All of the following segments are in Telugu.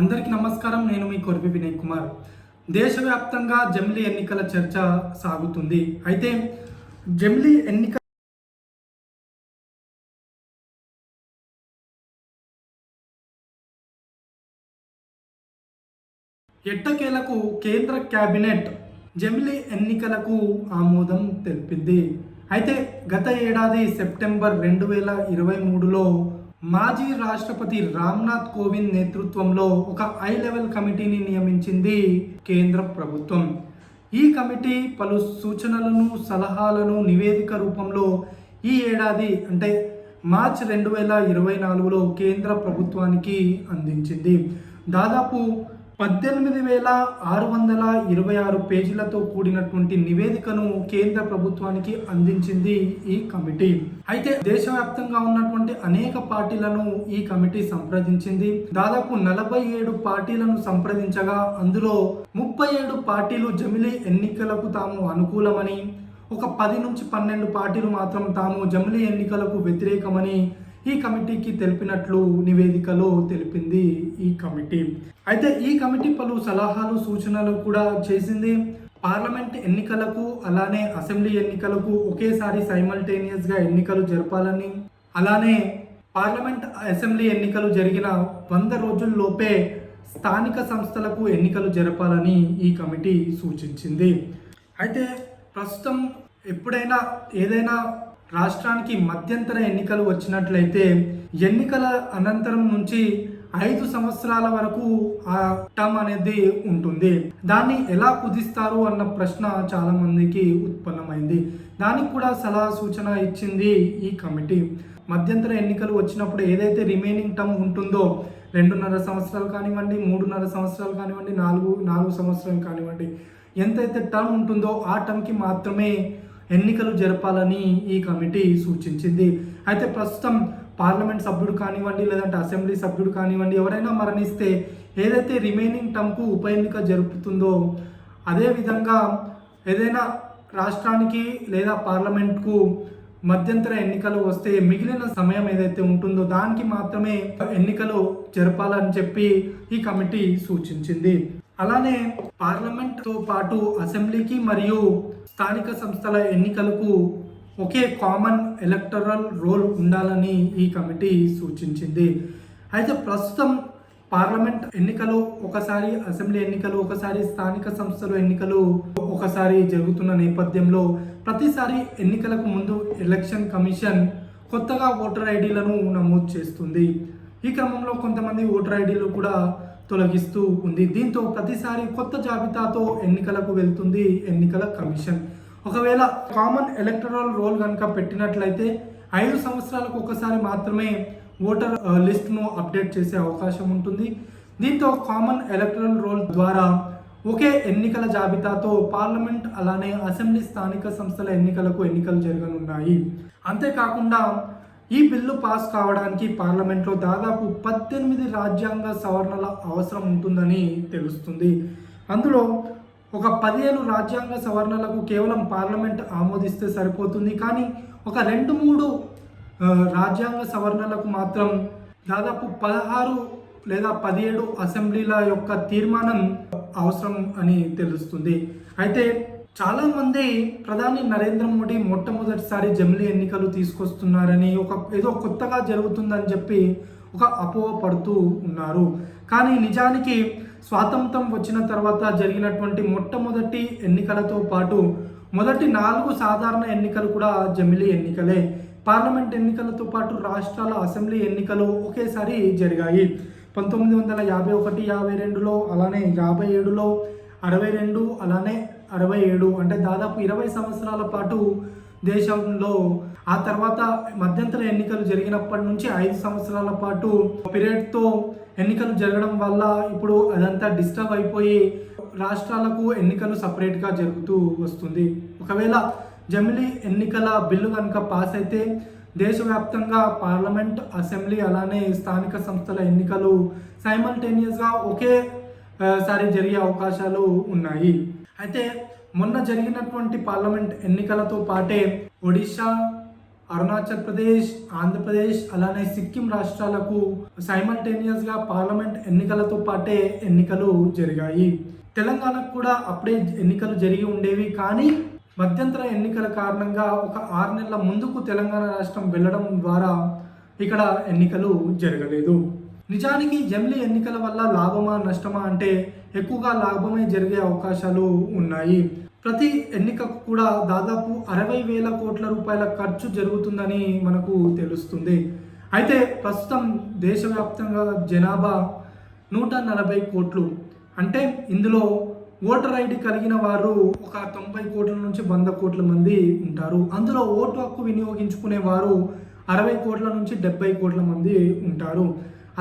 అందరికీ నమస్కారం. నేను మీ కొరివి వినయ్ కుమార్. దేశవ్యాప్తంగా జమిలీ ఎన్నికల చర్చ సాగుతుంది. అయితే జమిలీ ఎన్నిక ఎట్టకేలకు కేంద్ర కేబినెట్ జమిలీ ఎన్నికలకు ఆమోదం తెలిపింది. అయితే గత ఏడాది సెప్టెంబర్ 2023లో మాజీ రాష్ట్రపతి రామ్నాథ్ కోవింద్ నేతృత్వంలో ఒక హై లెవెల్ కమిటీని నియమించింది కేంద్ర ప్రభుత్వం. ఈ కమిటీ పలు సూచనలను, సలహాలను నివేదిక రూపంలో ఈ ఏడాది అంటే మార్చి 2024లో కేంద్ర ప్రభుత్వానికి అందించింది. దాదాపు 18,626 పేజీలతో కూడినటువంటి నివేదికను కేంద్ర ప్రభుత్వానికి అందించింది ఈ కమిటీ. అయితే దేశవ్యాప్తంగా ఉన్నటువంటి అనేక పార్టీలను ఈ కమిటీ సంప్రదించింది. దాదాపు 47 పార్టీలను సంప్రదించగా అందులో 37 పార్టీలు జమిలీ ఎన్నికలకు తాము అనుకూలమని, ఒక 10 నుంచి 12 పార్టీలు మాత్రం తాము జమిలీ ఎన్నికలకు వ్యతిరేకమని ఈ కమిటీకి తెలిపినట్లు నివేదికలో తెలిపింది ఈ కమిటీ. అయితే ఈ కమిటీ పలు సలహాలు, సూచనలు కూడా చేసింది. పార్లమెంట్ ఎన్నికలకు అలానే అసెంబ్లీ ఎన్నికలకు ఒకేసారి సైమల్టేనియస్గా ఎన్నికలు జరపాలని, అలానే పార్లమెంట్, అసెంబ్లీ ఎన్నికలు జరిగిన 100 రోజుల్లోపే స్థానిక సంస్థలకు ఎన్నికలు జరపాలని ఈ కమిటీ సూచించింది. అయితే ప్రస్తుతం ఎప్పుడైనా ఏదైనా రాష్ట్రానికి మధ్యంతర ఎన్నికలు వచ్చినట్లయితే ఎన్నికల అనంతరం నుంచి 5 సంవత్సరాల వరకు ఆ టర్మ్ అనేది ఉంటుంది. దాన్ని ఎలా కుదిస్తారు అన్న ప్రశ్న చాలా మందికి ఉత్పన్నమైంది. దానికి కూడా సలహా సూచన ఇచ్చింది ఈ కమిటీ. మధ్యంతర ఎన్నికలు వచ్చినప్పుడు ఏదైతే రిమైనింగ్ టర్మ్ ఉంటుందో 2.5 సంవత్సరాలు కానివ్వండి, 3.5 సంవత్సరాలు కానివ్వండి, 4 సంవత్సరాలు కానివ్వండి, ఎంతైతే టర్మ్ ఉంటుందో ఆ టర్మ్కి మాత్రమే ఎన్నికలు జరపాలని ఈ కమిటీ సూచించింది. అయితే ప్రస్తుతం పార్లమెంట్ సభ్యుడు కానివ్వండి, లేదంటే అసెంబ్లీ సభ్యుడు కానివ్వండి, ఎవరైనా మరణిస్తే ఏదైతే రిమైనింగ్ టర్మ్కు ఉప ఎన్నిక జరుపుతుందో అదేవిధంగా ఏదైనా రాష్ట్రానికి లేదా పార్లమెంట్కు మధ్యంతర ఎన్నికలు వస్తే మిగిలిన సమయం ఏదైతే ఉంటుందో దానికి మాత్రమే ఎన్నికలు జరపాలని చెప్పి ఈ కమిటీ సూచించింది. అలానే పార్లమెంట్తో పాటు అసెంబ్లీకి మరియు స్థానిక సంస్థల ఎన్నికలకు ఒకే కామన్ ఎలక్టరల్ రోల్ ఉండాలని ఈ కమిటీ సూచించింది. అయితే ప్రస్తుతం పార్లమెంట్ ఎన్నికలు ఒకసారి, అసెంబ్లీ ఎన్నికలు ఒకసారి, స్థానిక సంస్థల ఎన్నికలు ఒకసారి జరుగుతున్న నేపథ్యంలో ప్రతిసారి ఎన్నికలకు ముందు ఎలక్షన్ కమిషన్ కొత్తగా ఓటర్ ఐడీలను నమోదు చేస్తుంది. ఈ క్రమంలో కొంతమంది ఓటర్ ఐడీలు కూడా తొలగిస్తూ ఉంది. దీంతో ప్రతిసారి కొత్త జాబితాతో ఎన్నికలకు వెళ్తుంది ఎన్నికల కమిషన్. ఒకవేళ కామన్ ఎలక్టరల్ రోల్ కనుక పెట్టినట్లయితే 5 సంవత్సరాలకు ఒకసారి మాత్రమే ఓటర్ లిస్ట్ను అప్డేట్ చేసే అవకాశం ఉంటుంది. దీంతో కామన్ ఎలక్టరల్ రోల్ ద్వారా ఒకే ఎన్నికల జాబితాతో పార్లమెంట్ అలానే అసెంబ్లీ, స్థానిక సంస్థల ఎన్నికలు జరగనున్నాయి. అంతేకాకుండా ఈ బిల్లు పాస్ కావడానికి పార్లమెంట్లో దాదాపు 18 రాజ్యాంగ సవరణల అవసరం ఉంటుందని తెలుస్తుంది. అందులో ఒక 15 రాజ్యాంగ సవరణలకు కేవలం పార్లమెంట్ ఆమోదిస్తే సరిపోతుంది. కానీ ఒక 2-3 రాజ్యాంగ సవరణలకు మాత్రం దాదాపు 16 లేదా 17 అసెంబ్లీల యొక్క తీర్మానం అవసరం అని తెలుస్తుంది. అయితే చాలామంది ప్రధాని నరేంద్ర మోడీ మొట్టమొదటిసారి జమిలీ ఎన్నికలు తీసుకొస్తున్నారని, ఏదో కొత్తగా జరుగుతుందని చెప్పి ఒక అపోహ పడుతూ ఉన్నారు. కానీ నిజానికి స్వాతంత్రం వచ్చిన తర్వాత జరిగినటువంటి మొట్టమొదటి ఎన్నికలతో పాటు మొదటి 4 సాధారణ ఎన్నికలు కూడా జమిలీ ఎన్నికలే. పార్లమెంట్ ఎన్నికలతో పాటు రాష్ట్రాల అసెంబ్లీ ఎన్నికలు ఒకేసారి జరిగాయి. 1951, 52లో, అలానే 57లో, 62, అలానే 67, అంటే దాదాపు 20 సంవత్సరాల పాటు దేశంలో. ఆ తర్వాత మధ్యంతర ఎన్నికలు జరిగినప్పటి నుంచి 5 సంవత్సరాల పాటు పీరియడ్తో ఎన్నికలు జరగడం వల్ల ఇప్పుడు అదంతా డిస్టర్బ్ అయిపోయి రాష్ట్రాలకు ఎన్నికలు సపరేట్గా జరుగుతూ వస్తుంది. ఒకవేళ జమిలీ ఎన్నికల బిల్లు కనుక పాస్ అయితే దేశవ్యాప్తంగా పార్లమెంట్, అసెంబ్లీ అలానే స్థానిక సంస్థల ఎన్నికలు సైమల్టేనియస్గా ఒకేసారి జరిగే అవకాశాలు ఉన్నాయి. అయితే మొన్న జరిగినటువంటి పార్లమెంట్ ఎన్నికలతో పాటే ఒడిశా, అరుణాచల్ ప్రదేశ్, ఆంధ్రప్రదేశ్ అలానే సిక్కిం రాష్ట్రాలకు సైమల్టేనియస్గా పార్లమెంట్ ఎన్నికలతో పాటే ఎన్నికలు జరిగాయి. తెలంగాణకు కూడా అప్పుడే ఎన్నికలు జరిగి ఉండేవి. కానీ మధ్యంతర ఎన్నికల కారణంగా ఒక 6 నెలల ముందుకు తెలంగాణ రాష్ట్రం వెళ్ళడం ద్వారా ఇక్కడ ఎన్నికలు జరగలేదు. నిజానికి జమిలీ ఎన్నికల వల్ల లాభమా నష్టమా అంటే ఎక్కువగా లాభమే జరిగే అవకాశాలు ఉన్నాయి. ప్రతి ఎన్నికకు కూడా దాదాపు 60,000 కోట్ల రూపాయల ఖర్చు జరుగుతుందని మనకు తెలుస్తుంది. అయితే ప్రస్తుతం దేశవ్యాప్తంగా జనాభా 140 కోట్లు. అంటే ఇందులో ఓటర్ ఐడి కలిగిన వారు ఒక 90 కోట్ల నుంచి 100 కోట్ల మంది ఉంటారు. అందులో ఓటు హక్కు వినియోగించుకునే వారు 60 కోట్ల నుంచి 70 కోట్ల మంది ఉంటారు.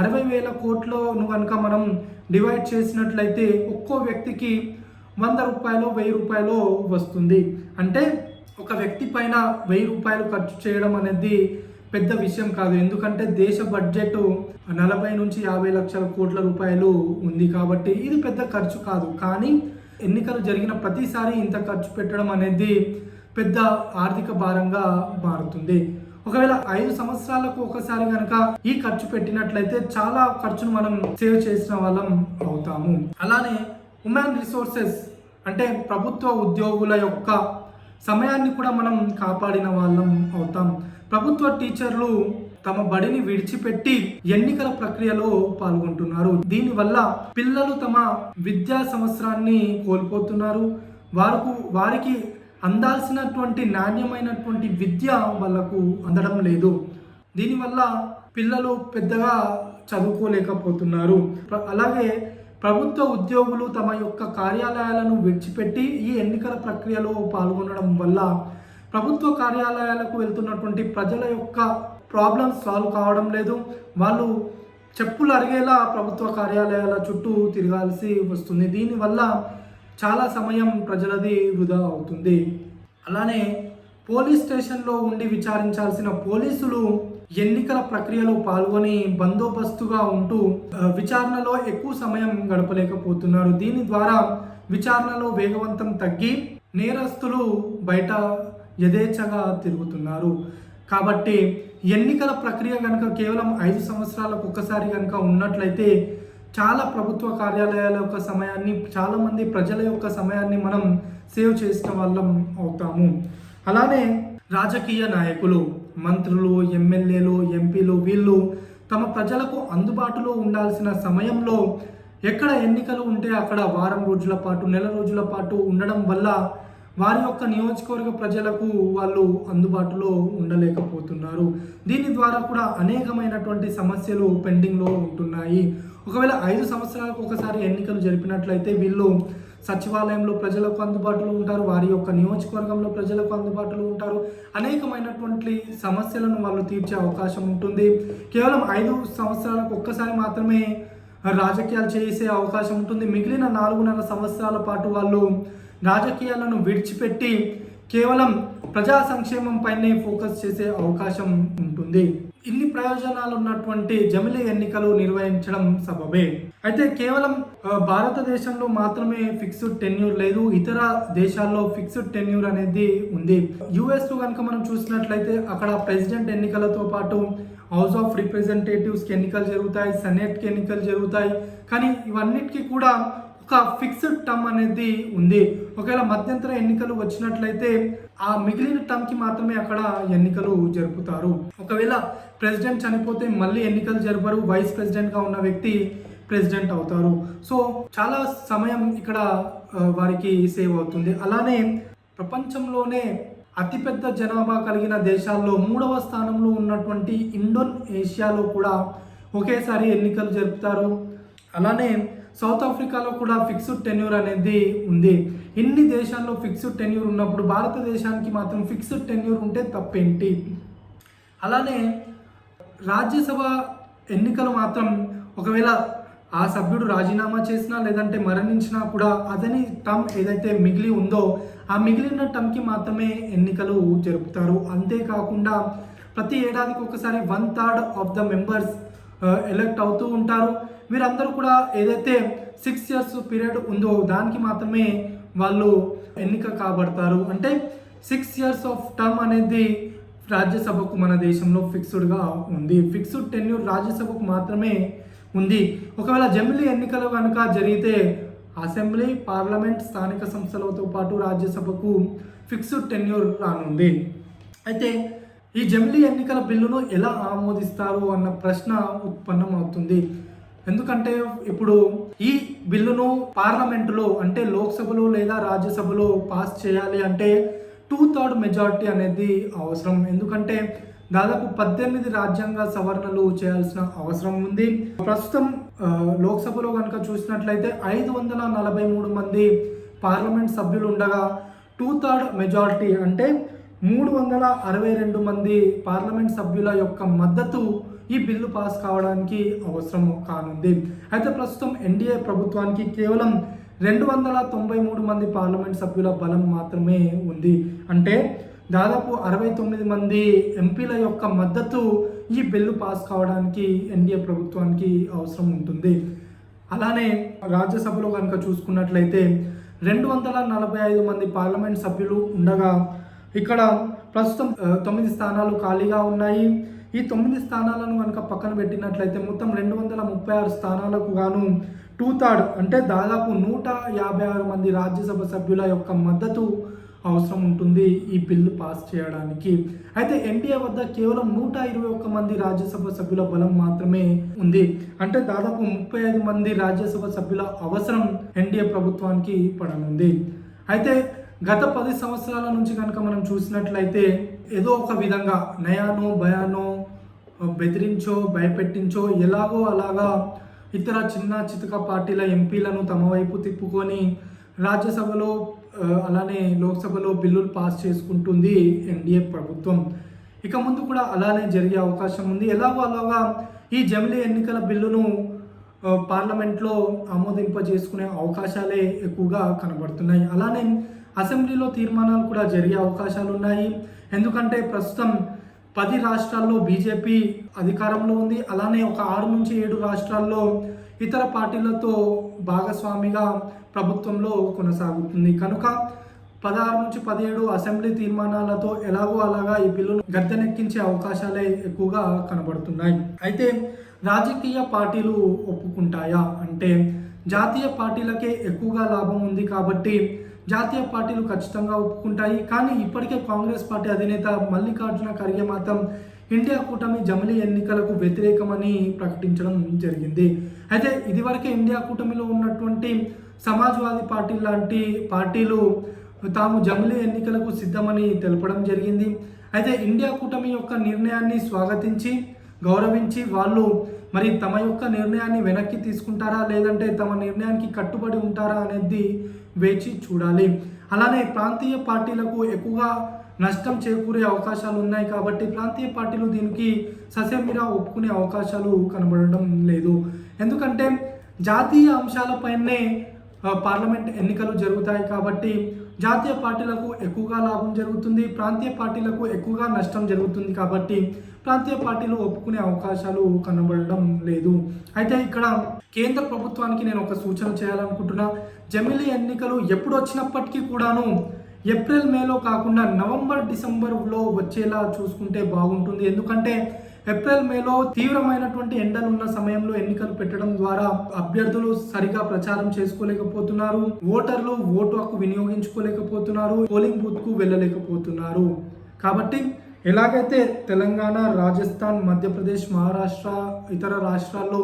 60,000 కోట్లను కనుక మనం డివైడ్ చేసినట్లయితే ఒక్కో వ్యక్తికి 100 రూపాయలు 1000 రూపాయలు వస్తుంది. అంటే ఒక వ్యక్తి పైన 1000 రూపాయలు ఖర్చు చేయడం అనేది పెద్ద విషయం కాదు. ఎందుకంటే దేశ బడ్జెట్ 40 నుంచి 50 లక్షల కోట్ల రూపాయలు ఉంది కాబట్టి ఇది పెద్ద ఖర్చు కాదు. కానీ ఎన్నికలు జరిగిన ప్రతిసారి ఇంత ఖర్చు పెట్టడం అనేది పెద్ద ఆర్థిక భారంగా మారుతుంది. ఒకవేళ 5 సంవత్సరాలకు ఒకసారి కనుక ఈ ఖర్చు పెట్టినట్లయితే చాలా ఖర్చును మనం సేవ్ చేసిన వాళ్ళం అవుతాము. అలానే హ్యూమన్ రిసోర్సెస్ అంటే ప్రభుత్వ ఉద్యోగుల యొక్క సమయాన్ని కూడా మనం కాపాడిన వాళ్ళం అవుతాం. ప్రభుత్వ టీచర్లు తమ బడిని విడిచిపెట్టి ఎన్నికల ప్రక్రియలో పాల్గొంటున్నారు. దీనివల్ల పిల్లలు తమ విద్యా సంవత్సరాన్ని కోల్పోతున్నారు. వారికి అందాల్సినటువంటి నాణ్యమైనటువంటి విద్య వాళ్ళకు అందడం లేదు. దీనివల్ల పిల్లలు పెద్దగా చదువుకోలేకపోతున్నారు. అలాగే ప్రభుత్వ ఉద్యోగులు తమ యొక్క కార్యాలయాలను విడిచిపెట్టి ఈ ఎన్నికల ప్రక్రియలో పాల్గొనడం వల్ల ప్రభుత్వ కార్యాలయాలకు వెళ్తున్నటువంటి ప్రజల యొక్క ప్రాబ్లమ్స్ సాల్వ్ కావడం లేదు. వాళ్ళు చెప్పులు అరిగేలా ప్రభుత్వ కార్యాలయాల చుట్టూ తిరగాల్సి వస్తుంది. దీనివల్ల చాలా సమయం ప్రజలది వృధా అవుతుంది. అలానే పోలీస్ స్టేషన్లో ఉండి విచారించాల్సిన పోలీసులు ఎన్నికల ప్రక్రియలో పాల్గొని బందోబస్తుగా ఉంటూ విచారణలో ఎక్కువ సమయం గడపలేకపోతున్నారు. దీని ద్వారా విచారణలో వేగవంతం తగ్గి నేరస్తులు బయట యథేచ్ఛగా తిరుగుతున్నారు. కాబట్టి ఎన్నికల ప్రక్రియ కనుక కేవలం 5 సంవత్సరాలకు ఒక్కసారి కనుక ఉన్నట్లయితే చాలా ప్రభుత్వ కార్యాలయాల యొక్క సమయాన్ని, చాలామంది ప్రజల యొక్క సమయాన్ని మనం సేవ్ చేసిన వాళ్ళం అవుతాము. అలానే రాజకీయ నాయకులు, మంత్రులు, ఎమ్మెల్యేలు, ఎంపీలు వీళ్ళు తమ ప్రజలకు అందుబాటులో ఉండాల్సిన సమయంలో ఎక్కడ ఎన్నికలు ఉంటే అక్కడ వారం రోజుల పాటు, నెల రోజుల పాటు ఉండడం వల్ల వారి యొక్క నియోజకవర్గ ప్రజలకు వాళ్ళు అందుబాటులో ఉండలేకపోతున్నారు. దీని ద్వారా కూడా అనేకమైనటువంటి సమస్యలు పెండింగ్లో ఉంటున్నాయి. ఒకవేళ 5 సంవత్సరాలకు ఒకసారి ఎన్నికలు జరిపినట్లయితే వీళ్ళు సచివాలయంలో ప్రజలకు అందుబాటులో ఉంటారు, వారి యొక్క నియోజకవర్గంలో ప్రజలకు అందుబాటులో ఉంటారు. అనేకమైనటువంటి సమస్యలను వాళ్ళు తీర్చే అవకాశం ఉంటుంది. కేవలం 5 సంవత్సరాలకు ఒక్కసారి మాత్రమే రాజకీయాలు చేసే అవకాశం ఉంటుంది. మిగిలిన 4.5 సంవత్సరాల పాటు వాళ్ళు రాజకీయాలను విడిచిపెట్టి కేవలం ప్రజా సంక్షేమం పైనే ఫోకస్ చేసే అవకాశం ఉంటుంది. ఇన్ని ప్రయోజనాలు ఉన్నటువంటి జమిలీ ఎన్నికలు నిర్వహించడం సబబే. అయితే కేవలం భారతదేశంలో మాత్రమే ఫిక్స్డ్ టెన్యూర్ లేదు, ఇతర దేశాల్లో ఫిక్స్డ్ టెన్యూర్ అనేది ఉంది. యుఎస్ లో కనుక మనం చూసినట్లయితే అక్కడ ప్రెసిడెంట్ ఎన్నికలతో పాటు హౌస్ ఆఫ్ రిప్రజెంటేటివ్స్కి ఎన్నికలు జరుగుతాయి, సెనేట్కి ఎన్నికలు జరుగుతాయి. కానీ ఇవన్నిటికీ కూడా ఒక ఫిక్స్డ్ టర్మ్ అనేది ఉంది. ఒకవేళ మధ్యంతర ఎన్నికలు వచ్చినట్లయితే ఆ మిగిలిన టర్మ్కి మాత్రమే అక్కడ ఎన్నికలు జరుపుతారు. ఒకవేళ ప్రెసిడెంట్ చనిపోతే మళ్ళీ ఎన్నికలు జరపరు, వైస్ ప్రెసిడెంట్గా ఉన్న వ్యక్తి ప్రెసిడెంట్ అవుతారు. సో చాలా సమయం ఇక్కడ వారికి సేవ్ అవుతుంది. అలానే ప్రపంచంలోనే అతిపెద్ద జనాభా కలిగిన దేశాల్లో 3వ స్థానంలో ఉన్నటువంటి ఇండోనేషియాలో కూడా ఒకేసారి ఎన్నికలు జరుపుతారు. అలానే సౌత్ ఆఫ్రికాలో కూడా ఫిక్స్డ్ టెన్యూర్ అనేది ఉంది. ఇన్ని దేశాల్లో ఫిక్స్డ్ టెన్యూర్ ఉన్నప్పుడు భారతదేశానికి మాత్రం ఫిక్స్డ్ టెన్యూర్ ఉంటే తప్పేంటి? అలానే రాజ్యసభ ఎన్నికలు మాత్రం ఒకవేళ ఆ సభ్యుడు రాజీనామా చేసినా లేదంటే మరణించినా కూడా అతని టర్మ్ ఏదైతే మిగిలి ఉందో ఆ మిగిలిన టర్మ్కి మాత్రమే ఎన్నికలు జరుపుతారు. అంతేకాకుండా ప్రతి ఏడాదికి ఒకసారి 1/3 ఆఫ్ ద మెంబర్స్ ఎలెక్ట్ అవుతూ ఉంటారు. వీరందరూ కూడా ఏదైతే 6 years పీరియడ్ ఉందో దానికి మాత్రమే వాళ్ళు ఎన్నిక కాబడతారు. అంటే 6 years ఆఫ్ టర్మ్ అనేది రాజ్యసభకు మన దేశంలో ఫిక్స్డ్గా ఉంది. ఫిక్స్డ్ టెన్యూర్ రాజ్యసభకు మాత్రమే ఉంది. ఒకవేళ జమిలీ ఎన్నికలు కనుక జరిగితే అసెంబ్లీ, పార్లమెంట్, స్థానిక సంస్థలతో పాటు రాజ్యసభకు ఫిక్స్డ్ టెన్యూర్ రానుంది. అయితే ఈ జమిలీ ఎన్నికల బిల్లును ఎలా ఆమోదిస్తారు అన్న ప్రశ్న ఉత్పన్నం అవుతుంది. ఎందుకంటే ఇప్పుడు ఈ బిల్లును పార్లమెంటులో అంటే లోక్సభలో లేదా రాజ్యసభలో పాస్ చేయాలి అంటే 2/3 మెజారిటీ అనేది అవసరం. ఎందుకంటే దాదాపు 18 రాజ్యాంగ సవరణలు చేయాల్సిన అవసరం ఉంది. ప్రస్తుతం లోక్సభలో కనుక చూసినట్లయితే 543 మంది పార్లమెంట్ సభ్యులు ఉండగా 2/3 మెజారిటీ అంటే 362 మంది పార్లమెంట్ సభ్యుల యొక్క మద్దతు ఈ బిల్లు పాస్ కావడానికి అవసరం కానుంది. అయితే ప్రస్తుతం ఎన్డీఏ ప్రభుత్వానికి కేవలం 293 మంది పార్లమెంట్ సభ్యుల బలం మాత్రమే ఉంది. అంటే దాదాపు 69 మంది ఎంపీల యొక్క మద్దతు ఈ బిల్లు పాస్ కావడానికి ఎన్డీఏ ప్రభుత్వానికి అవసరం ఉంటుంది. అలానే రాజ్యసభలో కనుక చూసుకున్నట్లయితే 245 మంది పార్లమెంట్ సభ్యులు ఉండగా ఇక్కడ ప్రస్తుతం 9 స్థానాలు ఖాళీగా ఉన్నాయి. ఈ 9 స్థానాలను కనుక పక్కన పెట్టినట్లయితే మొత్తం 236 స్థానాలకు గాను 2/3 అంటే దాదాపు 156 మంది రాజ్యసభ సభ్యుల యొక్క మద్దతు అవసరం ఉంటుంది ఈ బిల్లు పాస్ చేయడానికి. అయితే ఎన్డీఏ వద్ద కేవలం 121 మంది రాజ్యసభ సభ్యుల బలం మాత్రమే ఉంది. అంటే దాదాపు 35 మంది రాజ్యసభ సభ్యుల అవసరం ఎన్డీఏ ప్రభుత్వానికి పడనుంది. అయితే గత 10 సంవత్సరాల నుంచి కనుక మనం చూసినట్లయితే ఏదో ఒక విధంగా నయానో భయానో బెదిరించో భయపెట్టించో ఎలాగో అలాగా ఇతర చిన్న చితక పార్టీల ఎంపీలను తమ వైపు తిప్పుకొని రాజ్యసభలో అలానే లోక్సభలో బిల్లులు పాస్ చేసుకుంటుంది ఎన్డీఏ ప్రభుత్వం. ఇక ముందు కూడా అలానే జరిగే అవకాశం ఉంది. ఎలాగో అలాగా ఈ జమిలీ ఎన్నికల బిల్లును పార్లమెంట్లో ఆమోదింపజేసుకునే అవకాశాలే ఎక్కువగా కనబడుతున్నాయి. అలానే అసెంబ్లీలో తీర్మానాలు కూడా జరిగే అవకాశాలు ఉన్నాయి. ఎందుకంటే ప్రస్తుతం 10 రాష్ట్రాల్లో బీజేపీ అధికారంలో ఉంది. అలానే ఒక 6 నుంచి 7 రాష్ట్రాల్లో ఇతర పార్టీలతో భాగస్వామిగా ప్రభుత్వంలో కొనసాగుతుంది. కనుక 16 నుంచి 17 అసెంబ్లీ తీర్మానాలతో ఎలాగో అలాగా ఈ బిల్లును గద్దెనెక్కించే అవకాశాలే ఎక్కువగా కనబడుతున్నాయి. అయితే రాజకీయ పార్టీలు ఒప్పుకుంటాయా అంటే జాతీయ పార్టీలకే ఎక్కువగా లాభం ఉంది కాబట్టి జాతీయ పార్టీలు ఖచ్చితంగా ఒప్పుకుంటాయి. కానీ ఇప్పటికే కాంగ్రెస్ పార్టీ అధినేత మల్లికార్జున ఖర్గే మాత్రం ఇండియా కూటమి జమిలీ ఎన్నికలకు వ్యతిరేకమని ప్రకటించడం జరిగింది. అయితే ఇదివరకే ఇండియా కూటమిలో ఉన్నటువంటి సమాజ్వాదీ పార్టీ లాంటి పార్టీలు తాము జమిలీ ఎన్నికలకు సిద్ధమని తెలపడం జరిగింది. అయితే ఇండియా కూటమి యొక్క నిర్ణయాన్ని స్వాగతించి గౌరవించి వాళ్ళు మరి తమ యొక్క నిర్ణయాన్ని వెనక్కి తీసుకుంటారా లేదంటే తమ నిర్ణయానికి కట్టుబడి ఉంటారా అనేది వేచి చూడాలి. అలానే ప్రాంతీయ పార్టీలకు ఎక్కువగా నష్టం చేకూరే అవకాశాలు ఉన్నాయి కాబట్టి ప్రాంతీయ పార్టీలు దీనికి ససేమిరా ఒప్పుకునే అవకాశాలు కనబడడం లేదు. ఎందుకంటే జాతీయ అంశాలపైనే పార్లమెంట్ ఎన్నికలు జరుగుతాయి కాబట్టి జాతీయ పార్టీలకు ఎక్కువగా లాభం జరుగుతుంది, ప్రాంతీయ పార్టీలకు ఎక్కువగా నష్టం జరుగుతుంది కాబట్టి ప్రాంతీయ పార్టీలు ఒప్పుకునే అవకాశాలు కనబడడం లేదు. అయితే ఇక్కడ కేంద్ర ప్రభుత్వానికి నేను ఒక సూచన చేయాలనుకుంటున్నా. జమిలీ ఎన్నికలు ఎప్పుడు వచ్చినప్పటికీ కూడాను ఏప్రిల్ మేలో కాకుండా నవంబర్ డిసెంబర్లో వచ్చేలా చూసుకుంటే బాగుంటుంది. ఎందుకంటే ఏప్రిల్ మేలో తీవ్రమైనటువంటి ఎండలు ఉన్న సమయంలో ఎన్నికలు పెట్టడం ద్వారా అభ్యర్థులు సరిగా ప్రచారం చేసుకోలేకపోతున్నారు, ఓటర్లు ఓటు హక్కు వినియోగించుకోలేకపోతున్నారు, పోలింగ్ బూత్ కు వెళ్ళలేకపోతున్నారు. కాబట్టి ఎలాగైతే తెలంగాణ, రాజస్థాన్, మధ్యప్రదేశ్, మహారాష్ట్ర ఇతర రాష్ట్రాల్లో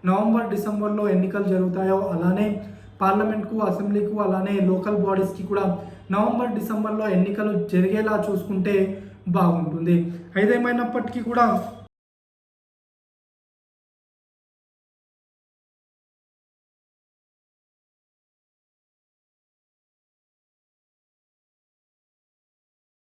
నవంబర్ డిసెంబర్లో ఎన్నికలు జరుగుతాయో అలానే పార్లమెంట్కు, అసెంబ్లీకు అలానే లోకల్ బాడీస్కి కూడా నవంబర్ డిసెంబర్లో ఎన్నికలు జరిగేలా చూసుకుంటే బాగుంటుంది. ఏదేమైనప్పటికీ కూడా